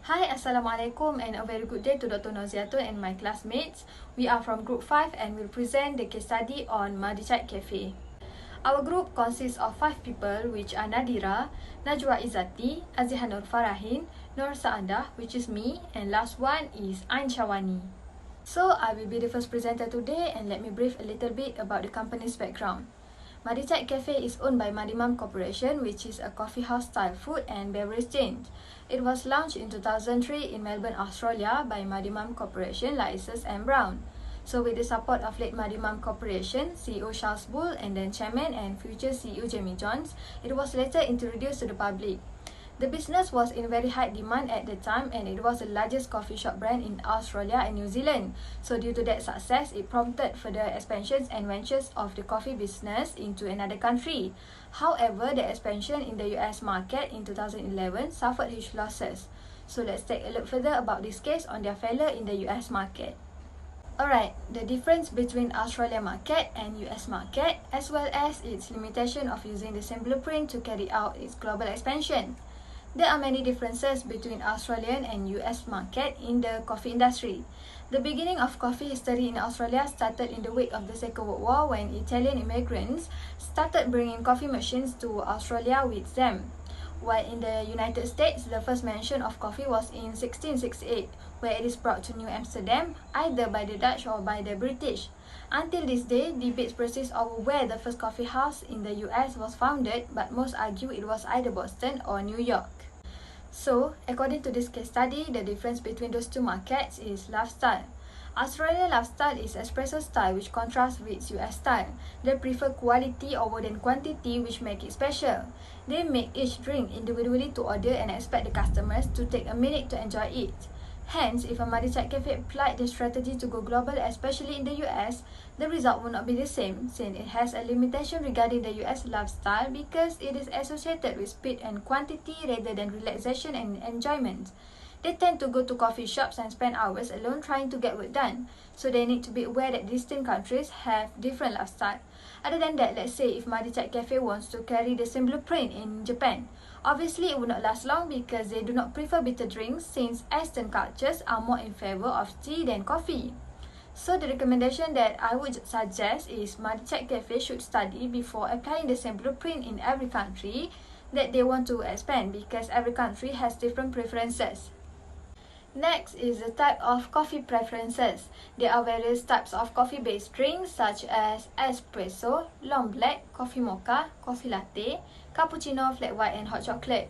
Hi, Assalamualaikum and a very good day to Dr. Noziato and my classmates. We are from Group 5 and will present the case study on Madichat Cafe. Our group consists of 5 people which are Nadira, Najwa Izzati, Azihan Nur Farahin, Nur Saadah, which is me, and last one is Ain Shawani. So, I will be the first presenter today and let me brief a little bit about the company's background. Madichat Cafe is owned by Madimam Corporation, which is a coffee house style food and beverage chain. It was launched in 2003 in Melbourne, Australia by Madimam Corporation, Lysis and Brown. So with the support of late Madimam Corporation, CEO Charles Bull and then Chairman and future CEO Jamie Johns, it was later introduced to the public. The business was in very high demand at the time and it was the largest coffee shop brand in Australia and New Zealand. So due to that success, it prompted further expansions and ventures of the coffee business into another country. However, the expansion in the US market in 2011 suffered huge losses. So let's take a look further about this case on their failure in the US market. Alright, the difference between Australia market and US market as well as its limitation of using the same blueprint to carry out its global expansion. There are many differences between Australian and US market in the coffee industry. The beginning of coffee history in Australia started in the wake of the Second World War when Italian immigrants started bringing coffee machines to Australia with them. While in the United States, the first mention of coffee was in 1668, where it is brought to New Amsterdam, either by the Dutch or by the British. Until this day, debates persist over where the first coffee house in the US was founded, but most argue it was either Boston or New York. So, according to this case study, the difference between those two markets is lifestyle. Australian lifestyle is espresso style which contrasts with US style. They prefer quality over than quantity which make it special. They make each drink individually to order and expect the customers to take a minute to enjoy it. Hence, if a Madichat Cafe applied the strategy to go global, especially in the US, the result will not be the same since it has a limitation regarding the US lifestyle because it is associated with speed and quantity rather than relaxation and enjoyment. They tend to go to coffee shops and spend hours alone trying to get work done, so they need to be aware that distinct countries have different lifestyle. Other than that, let's say if Madichat Cafe wants to carry the same blueprint in Japan, obviously it will not last long because they do not prefer bitter drinks since Eastern cultures are more in favor of tea than coffee. So the recommendation that I would suggest is Madichat Cafe should study before applying the same blueprint in every country that they want to expand because every country has different preferences. Next is the type of coffee preferences. There are various types of coffee-based drinks such as espresso, long black, coffee mocha, coffee latte, cappuccino, flat white and hot chocolate.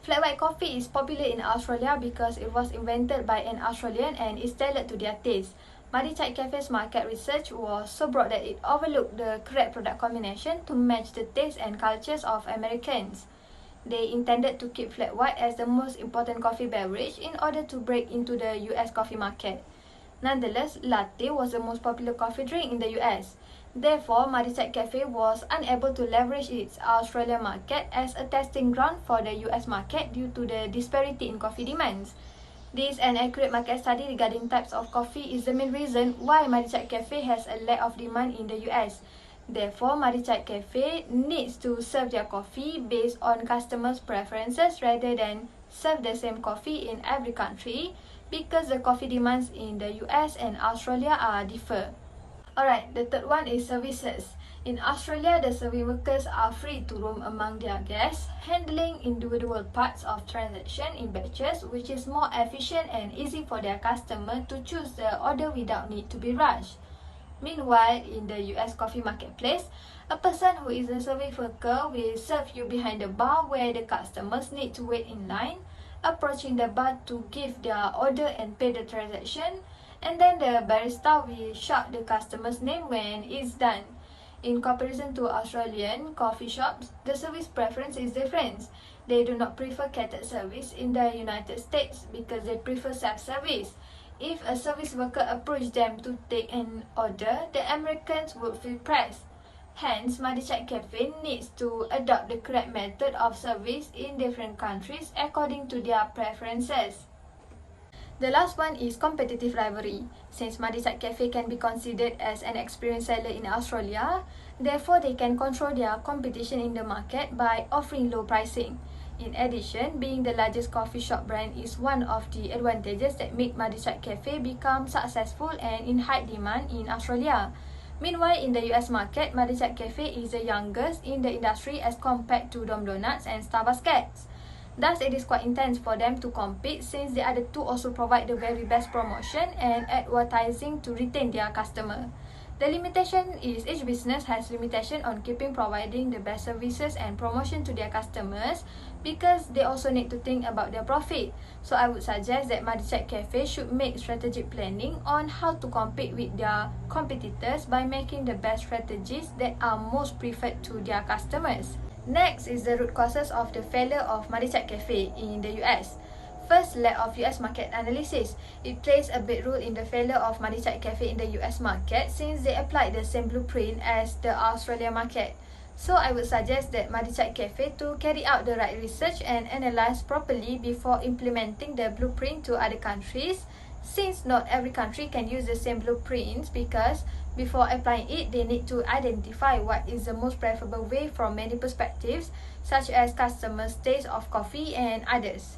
Flat white coffee is popular in Australia because it was invented by an Australian and is tailored to their taste. Madichat Cafe's market research was so broad that it overlooked the correct product combination to match the taste and cultures of Americans. They intended to keep flat white as the most important coffee beverage in order to break into the US coffee market. Nonetheless, latte was the most popular coffee drink in the US. Therefore, Madichat Cafe was unable to leverage its Australian market as a testing ground for the US market due to the disparity in coffee demands. This and accurate market study regarding types of coffee is the main reason why Madichat Cafe has a lack of demand in the US. Therefore, Madichat Cafe needs to serve their coffee based on customers' preferences rather than serve the same coffee in every country because the coffee demands in the US and Australia are differ. Alright, the third one is services. In Australia, the serving workers are free to roam among their guests, handling individual parts of transaction in batches, which is more efficient and easy for their customer to choose the order without need to be rushed. Meanwhile, in the US coffee marketplace, a person who is a service worker will serve you behind the bar where the customers need to wait in line, approaching the bar to give their order and pay the transaction, and then the barista will shout the customer's name when it's done. In comparison to Australian coffee shops, the service preference is different. They do not prefer catered service in the United States because they prefer self-service. If a service worker approached them to take an order, the Americans would feel pressed. Hence, Madichat Cafe needs to adopt the correct method of service in different countries according to their preferences. The last one is competitive rivalry. Since Madichat Cafe can be considered as an experienced seller in Australia, therefore they can control their competition in the market by offering low pricing. In addition, being the largest coffee shop brand is one of the advantages that make Madichat Cafe become successful and in high demand in Australia. Meanwhile, in the US market, Madichat Cafe is the youngest in the industry as compared to Dom Donuts and Starbucks. Thus, it is quite intense for them to compete since the other two also provide the very best promotion and advertising to retain their customer. The limitation is each business has limitation on keeping providing the best services and promotion to their customers because they also need to think about their profit. So I would suggest that Madichat Cafe should make strategic planning on how to compete with their competitors by making the best strategies that are most preferred to their customers. Next is the root causes of the failure of Madichat Cafe in the US. First, lack of US market analysis. It plays a big role in the failure of Madichat Cafe in the US market since they applied the same blueprint as the Australia market. So I would suggest that Madichat Cafe to carry out the right research and analyze properly before implementing the blueprint to other countries, since not every country can use the same blueprints because before applying it, they need to identify what is the most preferable way from many perspectives, such as customers' taste of coffee and others.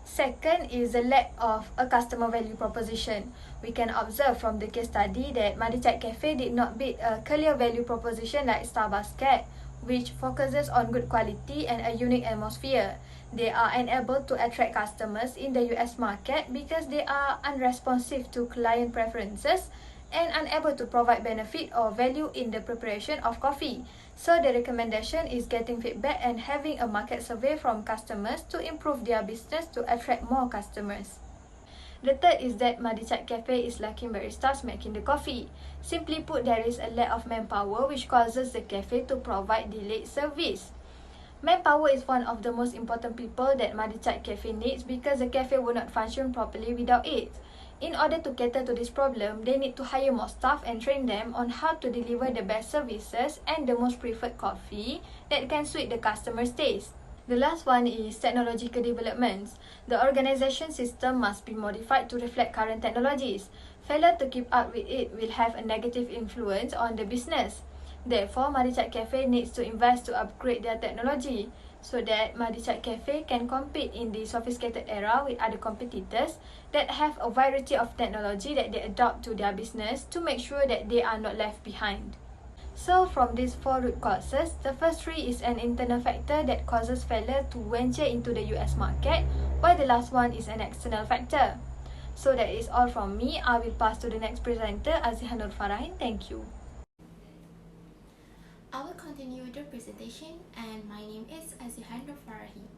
Second is the lack of a customer value proposition. We can observe from the case study that Madichat Cafe did not build a clear value proposition like Starbucks, which focuses on good quality and a unique atmosphere. They are unable to attract customers in the US market because they are unresponsive to client preferences and unable to provide benefit or value in the preparation of coffee. So the recommendation is getting feedback and having a market survey from customers to improve their business to attract more customers. The third is that Madichat Cafe is lacking baristas making the coffee. Simply put, there is a lack of manpower which causes the cafe to provide delayed service. Manpower is one of the most important people that Madichat Cafe needs because the cafe will not function properly without it. In order to cater to this problem, they need to hire more staff and train them on how to deliver the best services and the most preferred coffee that can suit the customer's taste. The last one is technological developments. The organization system must be modified to reflect current technologies. Failure to keep up with it will have a negative influence on the business. Therefore, Madichat Cafe needs to invest to upgrade their technology so that Madichat Cafe can compete in the sophisticated era with other competitors that have a variety of technology that they adopt to their business to make sure that they are not left behind. So from these four root causes, the first three is an internal factor that causes failure to venture into the US market, while the last one is an external factor. So that is all from me. I will pass to the next presenter, Azihanur Farahin. Thank you. I will continue the presentation, and my name is Azihanur Farahin.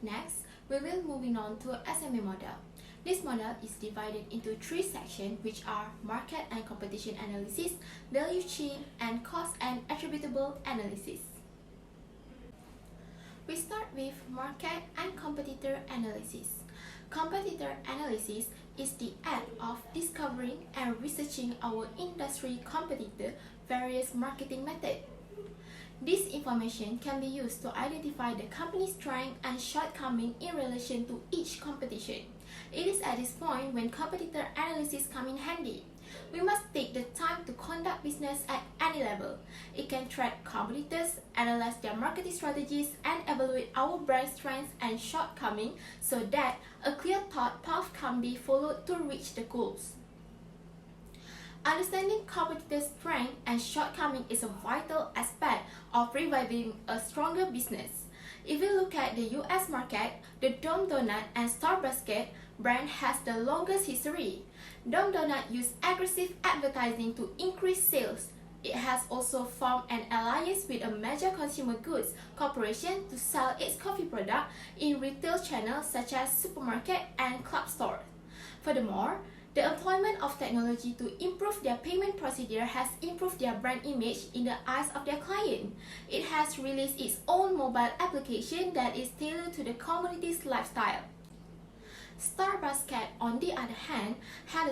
Next, we will moving on to SMA model. This model is divided into three sections, which are market and competition analysis, value chain, and cost and attributable analysis. We start with market and competitor analysis. Competitor analysis is the act of discovering and researching our industry competitor various marketing methods. This information can be used to identify the company's strength and shortcoming in relation to each competition. It is at this point when competitor analysis come in handy. We must take the time to conduct business at any level. It can track competitors, analyze their marketing strategies, and evaluate our brand strengths and shortcomings so that a clear thought path can be followed to reach the goals. Understanding competitors' strength and shortcoming is a vital aspect of reviving a stronger business. If we look at the US market, the Dom Donut and Starbucks brand has the longest history. Dom Donut used aggressive advertising to increase sales. It has also formed an alliance with a major consumer goods corporation to sell its coffee product in retail channels such as supermarket and club stores. Furthermore, the employment of technology to improve their payment procedure has improved their brand image in the eyes of their client. It has released its own mobile application that is tailored to the community's lifestyle. Starbucks, on the other hand, had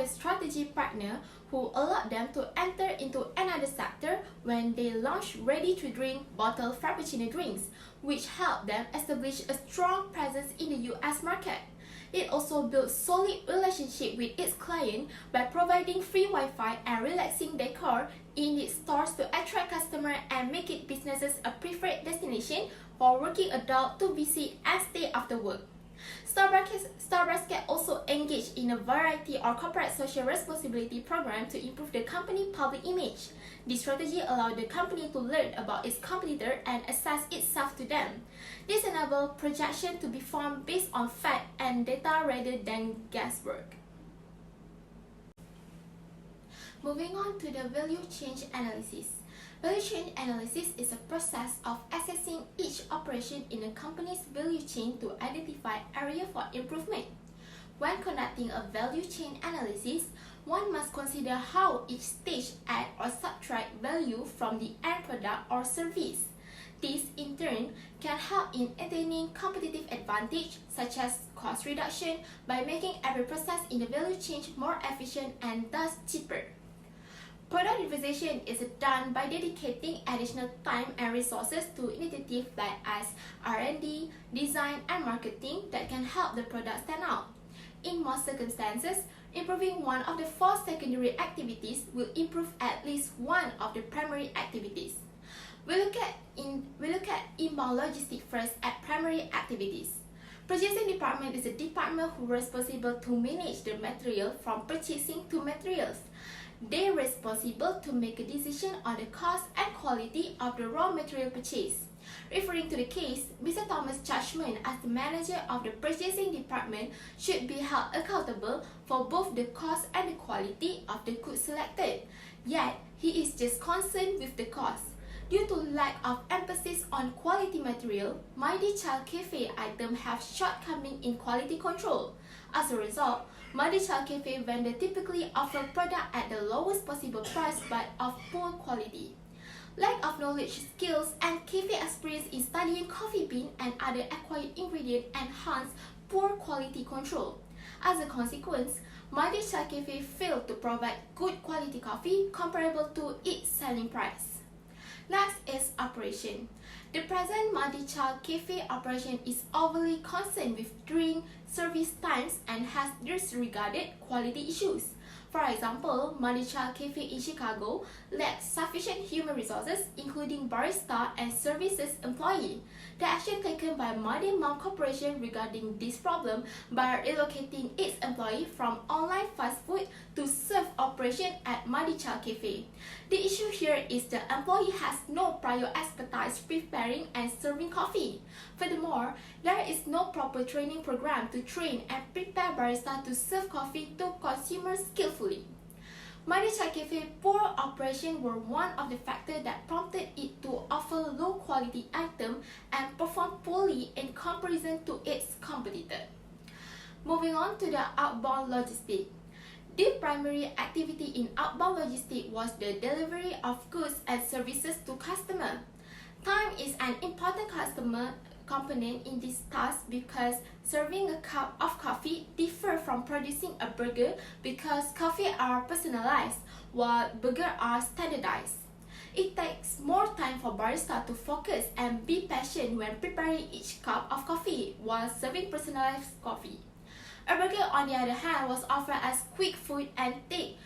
a strategy partner who allowed them to enter into another sector when they launched ready-to-drink bottled Frappuccino drinks, which helped them establish a strong presence in the US market. It also built solid relationship with its client by providing free Wi-Fi and relaxing decor in its stores to attract customers and make its businesses a preferred destination for working adults to visit and stay after work. Starbucks can also engage in a variety of corporate social responsibility programs to improve the company public image. This strategy allows the company to learn about its competitor and assess itself to them. This enables projection to be formed based on fact and data rather than guesswork. Moving on to the value chain analysis. Value chain analysis is a process of assessing each operation in a company's value chain to identify areas for improvement. When conducting a value chain analysis, one must consider how each stage add or subtract value from the end product or service. This, in turn, can help in attaining competitive advantage such as cost reduction by making every process in the value chain more efficient and thus cheaper. Product revision is done by dedicating additional time and resources to initiatives like as R&D, design, and marketing that can help the product stand out. In most circumstances, improving one of the 4 secondary activities will improve at least one of the primary activities. We look at inbound logistics first at primary activities. Purchasing department is a department who is responsible to manage the material from purchasing to materials. They are responsible to make a decision on the cost and quality of the raw material purchase. Referring to the case, Mr. Thomas' judgment as the manager of the purchasing department should be held accountable for both the cost and the quality of the goods selected. Yet, he is just concerned with the cost. Due to lack of emphasis on quality material, Mighty Child Cafe items have shortcomings in quality control. As a result, Mighty Child Cafe vendors typically offer products at the lowest possible price but of poor quality. Lack of knowledge, skills, and cafe experience in studying coffee bean and other acquired ingredients enhance poor quality control. As a consequence, Mighty Child Cafe failed to provide good quality coffee comparable to its selling price. Next is operation. The present Mighty Child Cafe operation is overly concerned with drink service times and has disregarded quality issues. For example, Mighty Child Cafe in Chicago lacks sufficient human resources, including barista and services employee. The action taken by Mighty Mom Corporation regarding this problem by relocating its employee from online fast food to serve operation at Mighty Child Cafe. The issue here is the employee has no prior expertise preparing and serving coffee. Furthermore, there is no proper training program to train and prepare barista to serve coffee to consumers skillfully. Mighty Child Cafe poor operation were one of the factors that prompted it to offer low quality items and perform poorly in comparison to its competitor. Moving on to the outbound logistics. The primary activity in outbound logistics was the delivery of goods and services to customers. Time is an important customer component in this task because serving a cup of coffee differs from producing a burger because coffee are personalized while burgers are standardized. It takes more time for barista to focus and be patient when preparing each cup of coffee while serving personalized coffee. A burger, on the other hand, was offered as quick food and take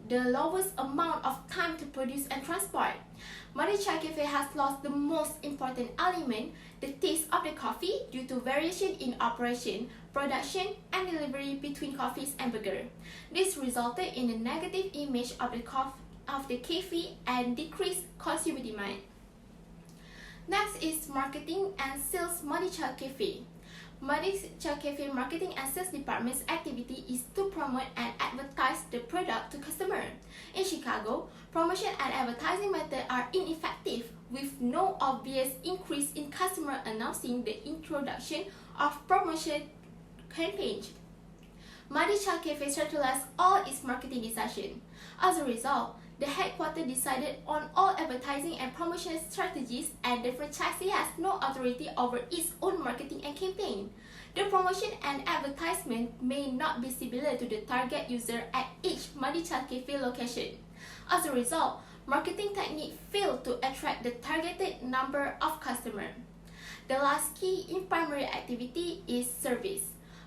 the lowest amount of time to produce and transport. Mighty Child Cafe has lost the most important element, the taste of the coffee, due to variation in operation, production, and delivery between coffees and burger. This resulted in a negative image of the cafe and decreased consumer demand. Next is marketing and sales. Mighty Child Cafe. Mighty Child Cafe marketing and sales department's activity is to promote and advertise the product to customers. In Chicago, promotion and advertising methods are ineffective, with no obvious increase in customer announcing the introduction of promotion campaigns. Mighty Child Cafe centralized all its marketing decisions. As a result, the headquarters decided on all advertising and promotion strategies, and the franchisee has no authority over its own marketing and campaign. The promotion and advertisement may not be similar to the target user at each Mighty Child Cafe location. As a result, marketing technique failed to attract the targeted number of customers. The last key in primary activity is service.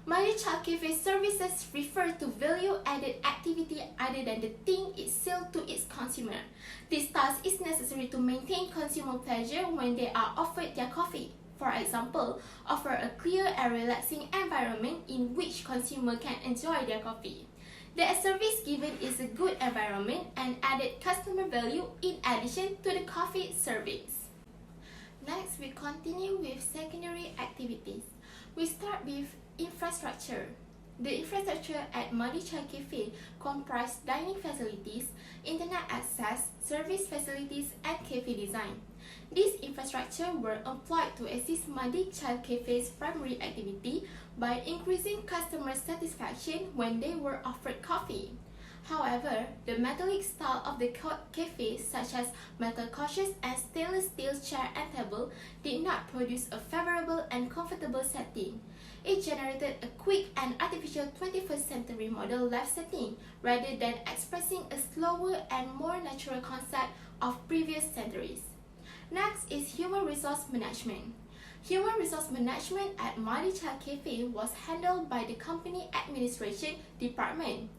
Mighty Child Cafe services refer to value-added activity other than the thing it sells to its consumer. This task is necessary to maintain consumer pleasure when they are offered their coffee. For example, offer a clear and relaxing environment in which consumers can enjoy their coffee. The service given is a good environment and added customer value in addition to the coffee service. Next, we continue with secondary activities. We start with infrastructure. The infrastructure at Madhichai Cafe comprise dining facilities, internet access, service facilities, and cafe design. These infrastructure were employed to assist Madhichai Cafe's primary activity by increasing customer satisfaction when they were offered coffee. However, the metallic style of the cafe, such as metal couches and stainless steel chair and table, did not produce a favorable and comfortable setting. It generated a quick and artificial 21st century model life setting rather than expressing a slower and more natural concept of previous centuries. Next is human resource management. Human resource management at Madhichai Cafe was handled by the company administration department.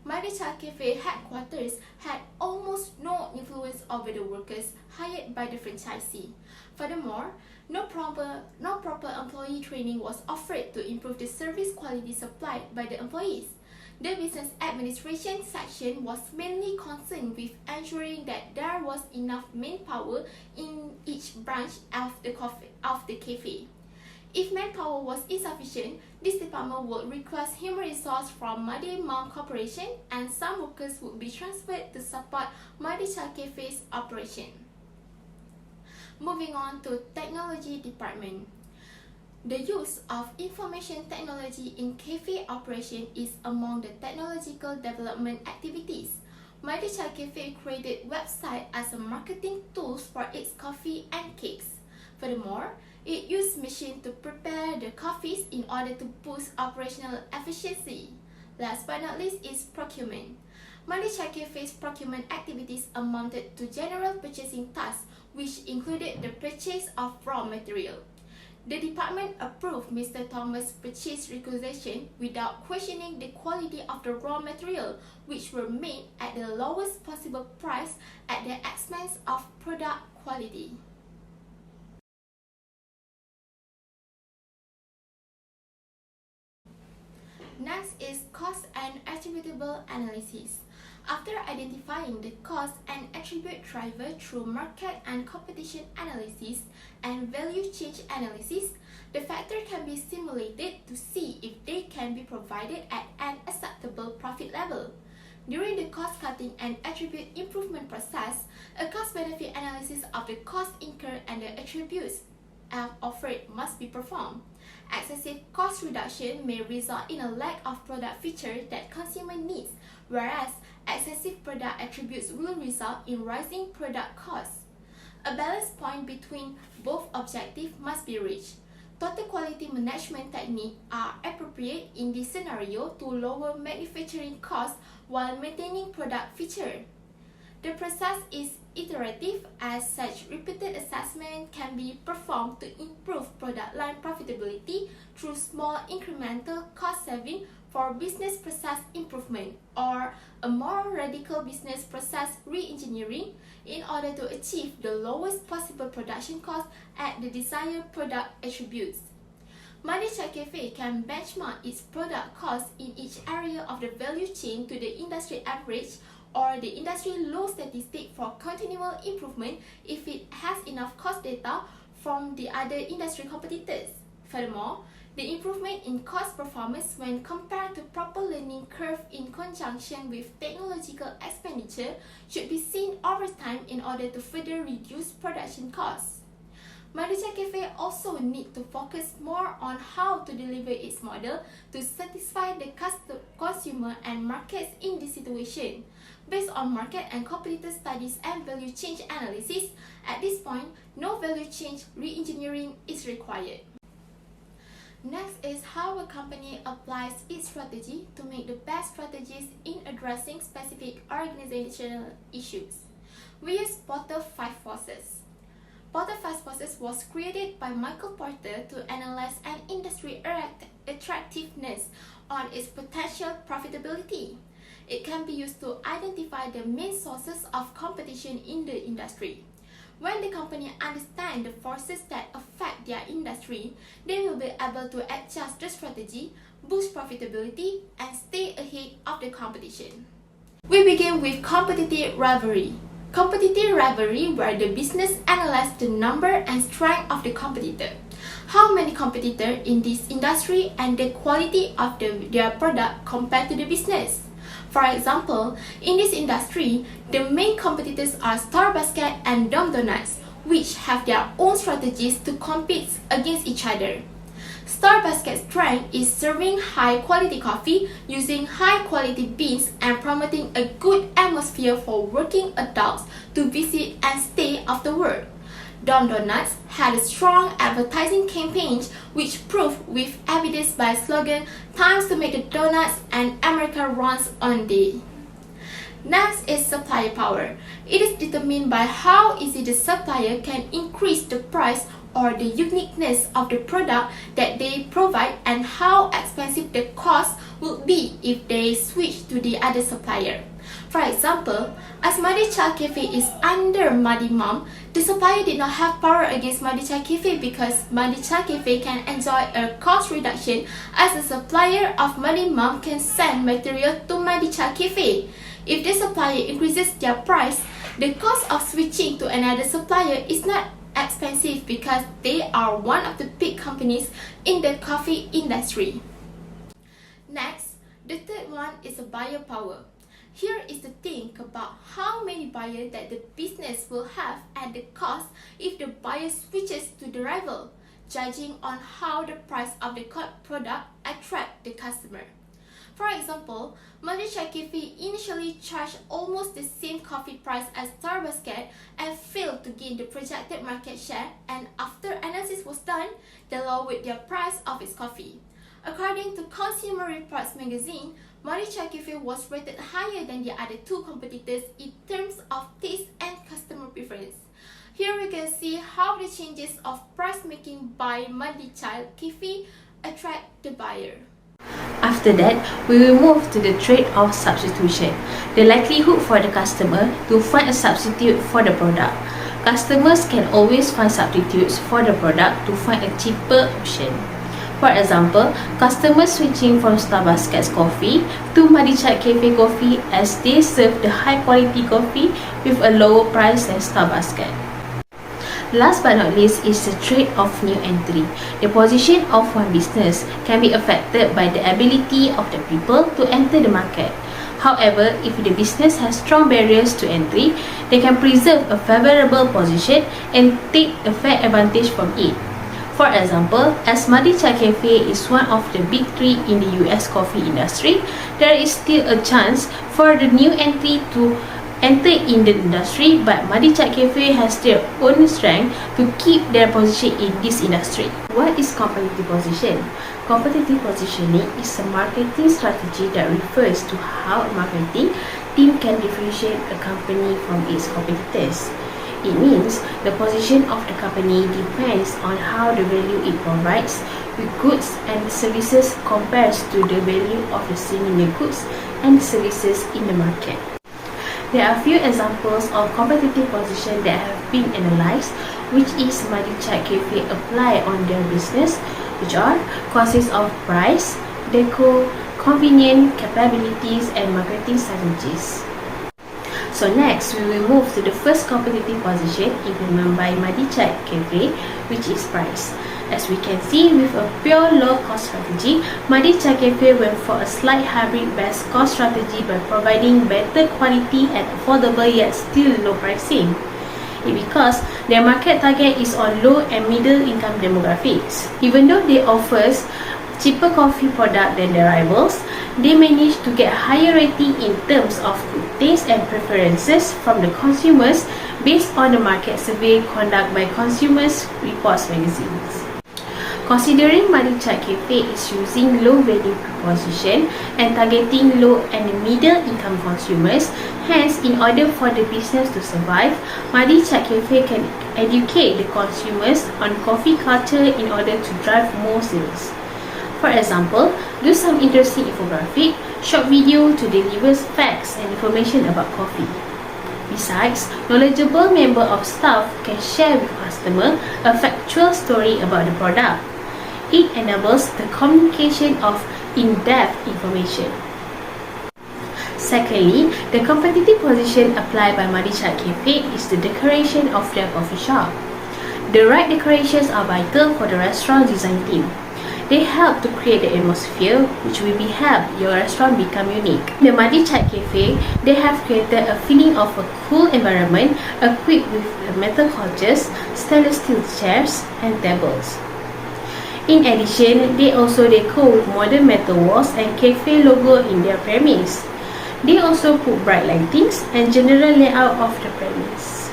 Madhichai Cafe headquarters had almost no influence over the workers hired by the franchisee. Furthermore, no proper employee training was offered to improve the service quality supplied by the employees. The business administration section was mainly concerned with ensuring that there was enough manpower in each branch of the cafe. If manpower was insufficient, this department would request human resource from Madhi Mount Corporation, and some workers would be transferred to support Madhichai Cafe's operation. Moving on to technology department. The use of information technology in cafe operation is among the technological development activities. Madhichai Cafe created website as a marketing tools for its coffee and cakes. Furthermore, it used machine to prepare the coffees in order to boost operational efficiency. Last but not least is procurement. Madhichai Cafe's procurement activities amounted to general purchasing tasks, which included the purchase of raw material. The department approved Mr. Thomas' purchase requisition without questioning the quality of the raw material, which were made at the lowest possible price at the expense of product quality. Next is cost and attributable analysis. After identifying the cost and attribute driver through market and competition analysis and value change analysis, the factor can be simulated to see if they can be provided at an acceptable profit level. During the cost-cutting and attribute improvement process, a cost-benefit analysis of the cost incurred and the attributes offered must be performed. Excessive cost reduction may result in a lack of product feature that consumer needs, whereas excessive product attributes will result in rising product costs. A balance point between both objectives must be reached. Total quality management techniques are appropriate in this scenario to lower manufacturing costs while maintaining product feature. The process is iterative, as such repeated assessment can be performed to improve product line profitability through small incremental cost saving for business process improvement or a more radical business process re-engineering in order to achieve the lowest possible production cost at the desired product attributes. Madhichai Cafe can benchmark its product cost in each area of the value chain to the industry average or the industry low statistic for continual improvement if it has enough cost data from the other industry competitors. Furthermore, the improvement in cost performance when compared to proper learning curve in conjunction with technological expenditure should be seen over time in order to further reduce production costs. Madhichai Cafe also needs to focus more on how to deliver its model to satisfy the consumer and markets in this situation. Based on market and competitor studies and value change analysis, at this point, no value change re-engineering is required. Next is how a company applies its strategy to make the best strategies in addressing specific organizational issues. We use Porter 5 Forces. Porter 5 Forces was created by Michael Porter to analyze an industry attractiveness on its potential profitability. It can be used to identify the main sources of competition in the industry. When the company understands the forces that affect their industry, they will be able to adjust the strategy, boost profitability, and stay ahead of the competition. We begin with competitive rivalry. Competitive rivalry where the business analyzes the number and strength of the competitor. How many competitors in this industry and the quality of their product compared to the business. For example, in this industry, the main competitors are Starbucks and Donuts, which have their own strategies to compete against each other. Starbucks' strength is serving high-quality coffee using high-quality beans and promoting a good atmosphere for working adults to visit and stay afterward. Donuts had a strong advertising campaign which proved with evidence by slogan "Times to make the donuts and America runs on day." Next is supplier power. It is determined by how easy the supplier can increase the price or the uniqueness of the product that they provide and how expensive the cost would be if they switch to the other supplier. For example, as Madi Chai Cafe is under Madi Mom, the supplier did not have power against Madi Chai Cafe because Madi Chai Cafe can enjoy a cost reduction as the supplier of Madi Mom can send material to Madi Chai Cafe. If the supplier increases their price, the cost of switching to another supplier is not expensive because they are one of the big companies in the coffee industry. Next, the third one is a buyer power. Here is the think about how many buyers that the business will have and the cost if the buyer switches to the rival, judging on how the price of the product attract the customer. For example, Madi Chai Cafe initially charged almost the same coffee price as Starbucks and failed to gain the projected market share, and after analysis was done, they lowered their price of its coffee. According to Consumer Reports magazine, Madi Chai Cafe was rated higher than the other two competitors in terms of taste and customer preference. Here we can see how the changes of price making by Madi Chai Cafe attract the buyer. After that, we will move to the trade-off substitution, the likelihood for the customer to find a substitute for the product. Customers can always find substitutes for the product to find a cheaper option. For example, customers switching from Starbucks coffee to Madi Chai Cafe coffee as they serve the high-quality coffee with a lower price than Starbucks. Last but not least is the trade of new entry. The position of one business can be affected by the ability of the people to enter the market. However, if the business has strong barriers to entry, they can preserve a favorable position and take a fair advantage from it. For example, as Madi Chai Cafe is one of the big three in the US coffee industry, there is still a chance for the new entry to enter in the industry, but Madi Chai Cafe has their own strength to keep their position in this industry. What is competitive position? Competitive positioning is a marketing strategy that refers to how a marketing team can differentiate a company from its competitors. It means the position of the company depends on how the value it provides with goods and services compares to the value of the similar goods and services in the market. There are a few examples of competitive position that have been analyzed, which is Madi Chai Cafe apply on their business, which are consists of price, deco, convenience, capabilities, and marketing strategies. So next, we will move to the first competitive position implemented by Madi Chai Cafe, which is price. As we can see, with a pure low-cost strategy, Madi Chai Cafe went for a slight hybrid best cost strategy by providing better quality at affordable yet still low pricing. It because their market target is on low and middle income demographics. Even though they offers cheaper coffee product than their rivals, they managed to get higher rating in terms of good taste and preferences from the consumers based on the market survey conducted by Consumers Reports magazines. Considering Madi Chai Cafe is using low value proposition and targeting low and middle income consumers, hence in order for the business to survive, Madi Chai Cafe can educate the consumers on coffee culture in order to drive more sales. For example, do some interesting infographic, short video to deliver facts and information about coffee. Besides, knowledgeable member of staff can share with customer a factual story about the product. It enables the communication of in-depth information. Secondly, the competitive position applied by Madichat Cafe is the decoration of their coffee shop. The right decorations are vital for the restaurant design team. They help to create the atmosphere which will help your restaurant become unique. In the Madichat Cafe, they have created a feeling of a cool environment equipped with metal couches, stainless steel chairs and tables. In addition, they also decor with modern metal walls and cafe logo in their premise. They also put bright lightings and general layout of the premise.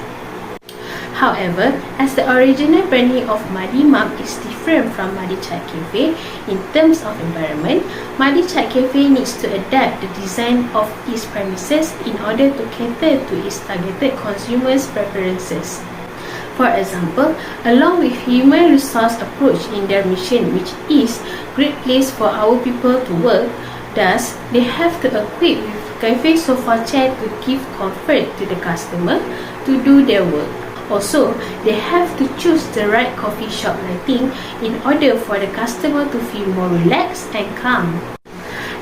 However, as the original branding of Madi Mum is different from Madichat Cafe in terms of environment, Madichat Cafe needs to adapt the design of its premises in order to cater to its targeted consumers' preferences. For example, along with human resource approach in their mission, which is great place for our people to work, thus they have to equip with cafe sofa chair to give comfort to the customer to do their work. Also, they have to choose the right coffee shop lighting in order for the customer to feel more relaxed and calm.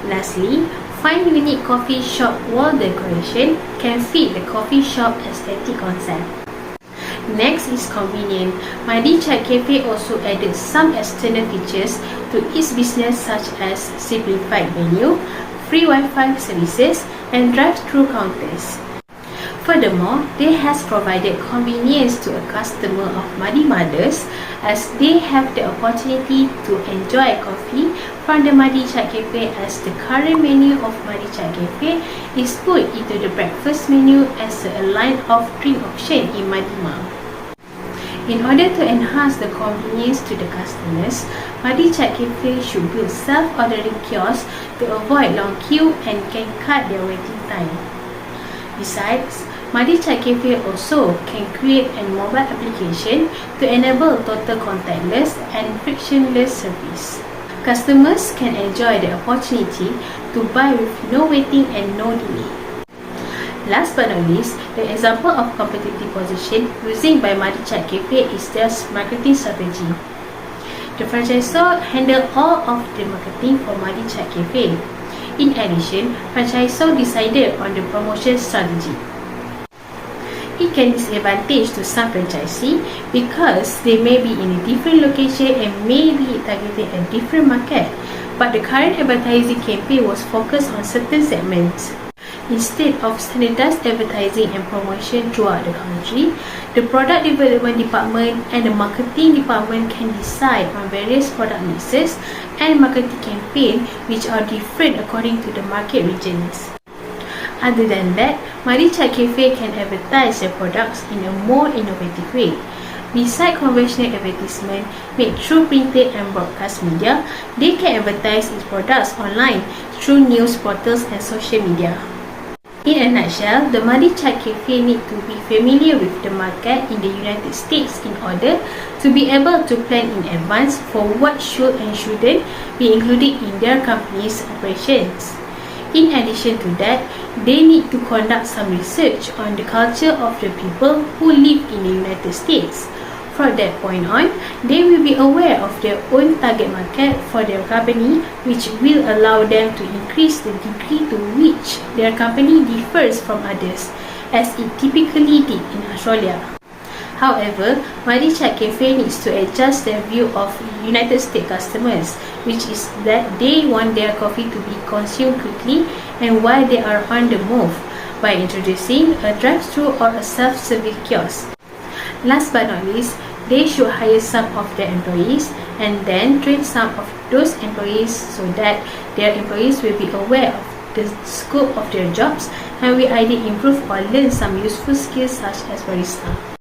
Lastly, find unique coffee shop wall decoration can fit the coffee shop aesthetic concept. Next is convenient. Madichat Cafe also added some external features to its business such as simplified menu, free Wi-Fi services and drive-through counters. Furthermore, they has provided convenience to a customer of Madi Mothers as they have the opportunity to enjoy coffee from the Madichat Cafe as the current menu of Madichat Cafe is put into the breakfast menu as a line of drink option in Madi Mum. In order to enhance the convenience to the customers, Madichat Cafe should build self-ordering kiosks to avoid long queue and can cut their waiting time. Besides, Madichat Cafe also can create a mobile application to enable total contactless and frictionless service. Customers can enjoy the opportunity to buy with no waiting and no delay. Last but not least, the example of competitive position using by Madichat Cafe is their marketing strategy. The franchisor handle all of the marketing for Madichat Cafe. In addition, franchisor decided on the promotion strategy. It can disadvantage to some franchisee because they may be in a different location and may be targeting a different market, but the current advertising campaign was focused on certain segments. Instead of standardized advertising and promotion throughout the country, the product development department and the marketing department can decide on various product mixes and marketing campaign which are different according to the market regions. Other than that, Madichat Cafe can advertise their products in a more innovative way. Besides conventional advertisement made through printed and broadcast media, they can advertise its products online through news portals and social media. In a nutshell, the Madichat Cafe need to be familiar with the market in the United States in order to be able to plan in advance for what should and shouldn't be included in their company's operations. In addition to that, they need to conduct some research on the culture of the people who live in the United States. From that point on, they will be aware of their own target market for their company, which will allow them to increase the degree to which their company differs from others, as it typically did in Australia. However, Madichat Cafe needs to adjust their view of United States customers, which is that they want their coffee to be consumed quickly and while they are on the move, by introducing a drive-thru or a self-service kiosk. Last but not least, they should hire some of their employees and then train some of those employees so that their employees will be aware of the scope of their jobs and will either improve or learn some useful skills such as barista.